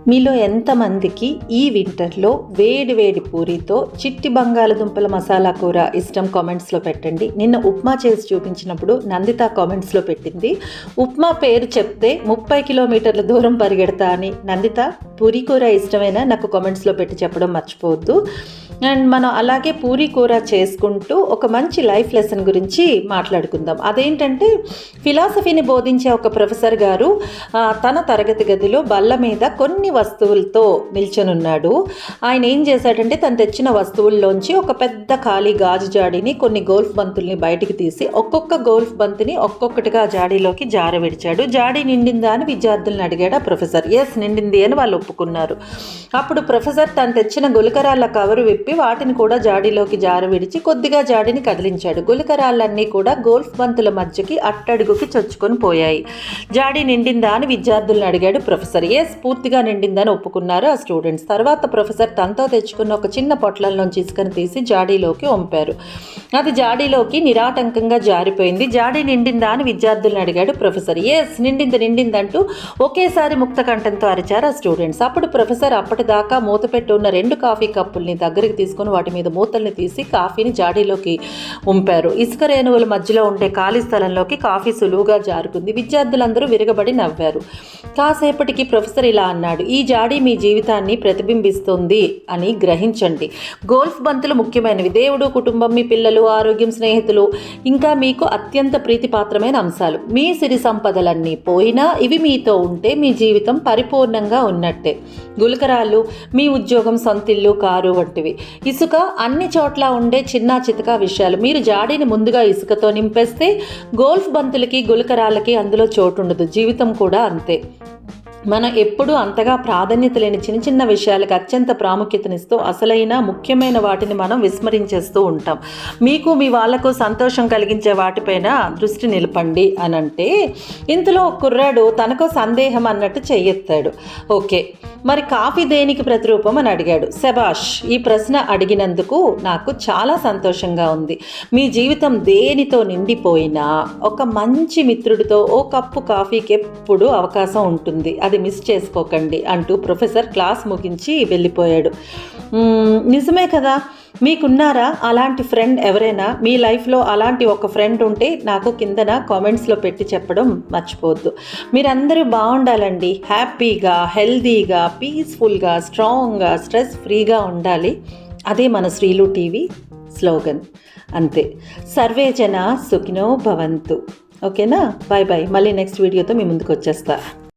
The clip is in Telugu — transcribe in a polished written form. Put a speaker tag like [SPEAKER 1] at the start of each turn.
[SPEAKER 1] మీలో ఎంతమందికి ఈ వింటర్లో వేడి వేడి పూరితో చిట్టి బంగాళదుంపల మసాలా కూర ఇష్టం? కామెంట్స్లో పెట్టండి. నిన్న ఉప్మా చేసి చూపించినప్పుడు నందిత కామెంట్స్లో పెట్టింది, ఉప్మా పేరు చెప్తే 30 కిలోమీటర్ల దూరం పరిగెడతా అని. నందిత, పూరీ కూర ఇష్టమైనా నాకు కామెంట్స్లో పెట్టి చెప్పడం మర్చిపోవద్దు. అండ్ మనం అలాగే పూరీ కూర చేసుకుంటూ ఒక మంచి లైఫ్ లెసన్ గురించి మాట్లాడుకుందాం. అదేంటంటే, ఫిలాసఫీని బోధించే ఒక ప్రొఫెసర్ గారు తన తరగతి గదిలో బల్ల మీద కొన్ని వస్తువులతో నిల్చొనున్నాడు. ఆయన ఏం చేశాడంటే, తను తెచ్చిన వస్తువుల్లోంచి ఒక పెద్ద ఖాళీ గాజు జాడీని, కొన్ని గోల్ఫ్ బంతుల్ని బయటికి తీసి ఒక్కొక్క గోల్ఫ్ బంతిని ఒక్కొక్కటిగా జాడీలోకి జారవిడిచాడు. జాడీ నిండిందా అని విద్యార్థులను అడిగాడు ఆ ప్రొఫెసర్. ఎస్, నిండింది అని వాళ్ళు ఒప్పుకున్నారు. అప్పుడు ప్రొఫెసర్ తను తెచ్చిన గులకరాళ్ళ కవరు విప్పి వాటిని కూడా జాడీలోకి జారవిడిచి కొద్దిగా జాడీని కదిలించాడు. గులకరాళ్ళన్నీ కూడా గోల్ఫ్ బంతుల మధ్యకి అట్టడుగుకి చొచ్చుకొని పోయాయి. జాడీ నిండిందా అని విద్యార్థులను అడిగాడు ప్రొఫెసర్. ఎస్, పూర్తిగా నిండిందని ఒప్పుకున్నారు ఆ స్టూడెంట్స్. తర్వాత ప్రొఫెసర్ తనతో తెచ్చుకున్న ఒక చిన్న పొట్లంలోంచి ఇసుకను తీసి జాడీలోకి వంపారు. అది జాడీలోకి నిరాటంకంగా జారిపోయింది. జాడీ నిండిందా అని విద్యార్థులను అడిగాడు ప్రొఫెసర్. ఎస్, నిండిందంటూ ఒకేసారి ముక్త కంఠంతో అరిచారు ఆ స్టూడెంట్స్. అప్పుడు ప్రొఫెసర్ అప్పటిదాకా మూతపెట్టి ఉన్న 2 కాఫీ కప్పుల్ని దగ్గరికి తీసుకుని వాటి మీద మూతల్ని తీసి కాఫీని జాడీలోకి ఉంపారు. ఇసుక రేణువుల మధ్యలో ఉండే ఖాళీ స్థలంలోకి కాఫీ సులువుగా జారుకుంది. విద్యార్థులందరూ విరగబడి నవ్వారు. కాసేపటికి ప్రొఫెసర్ ఇలా అన్నాడు, ఈ జాడీ మీ జీవితాన్ని ప్రతిబింబిస్తుంది అని గ్రహించండి. గోల్ఫ్ బంతులు ముఖ్యమైనవి. దేవుడు, కుటుంబం, మీ పిల్లలు, ఆరోగ్యం, స్నేహితులు ఇంకా మీకు అత్యంత ప్రీతిపాత్రమైన అంశాలు. మీ సిరి సంపదలన్నీ పోయినా ఇవి మీతో ఉంటే మీ జీవితం పరిపూర్ణంగా ఉన్నట్టే. గులకరాళ్ళు మీ ఉద్యోగం, సొంతిల్లు, కారు వంటివి. ఇసుక అన్ని చోట్ల ఉండే చిన్న చితకా విషయాలు. మీరు జాడీని ముందుగా ఇసుకతో నింపేస్తే గోల్ఫ్ బంతులకి, గులకరాళ్ళకి అందులో చోటుండదు. జీవితం కూడా అంతే. మనం ఎప్పుడూ అంతగా ప్రాధాన్యత లేని చిన్న చిన్న విషయాలకు అత్యంత ప్రాముఖ్యతనిస్తూ అసలైన ముఖ్యమైన వాటిని మనం విస్మరించేస్తూ ఉంటాం. మీకు మీ వాళ్లకు సంతోషం కలిగించే వాటిపైన దృష్టి నిలపండి అని అంటే, ఇంతలో ఒక కుర్రాడు తనకో సందేహం అన్నట్టు చెయ్యెత్తాడు. ఓకే, మరి కాఫీ దేనికి ప్రతిరూపం అని అడిగాడు. శబాష్, ఈ ప్రశ్న అడిగినందుకు నాకు చాలా సంతోషంగా ఉంది. మీ జీవితం దేనితో నిండిపోయినా ఒక మంచి మిత్రుడితో ఓ కప్పు కాఫీకి ఎప్పుడు అవకాశం ఉంటుంది. అది మిస్ చేసుకోకండి అంటూ ప్రొఫెసర్ క్లాస్ ముగించి వెళ్ళిపోయాడు. నిజమే కదా, మీకున్నారా అలాంటి ఫ్రెండ్? ఎవరైనా మీ లైఫ్లో అలాంటి ఒక ఫ్రెండ్ ఉంటే నాకు కిందన కామెంట్స్లో పెట్టి చెప్పడం మర్చిపోవద్దు. మీరందరూ బాగుండాలండి, హ్యాపీగా, హెల్దీగా, పీస్ఫుల్గా, స్ట్రాంగ్గా, స్ట్రెస్ ఫ్రీగా ఉండాలి. అదే మన శ్రీలు టీవీ స్లోగన్. అంతే. సర్వే జన సుఖినో భవంతు. ఓకేనా? Bye bye. మళ్ళీ నెక్స్ట్ వీడియోతో మీ ముందుకు వచ్చేస్తా.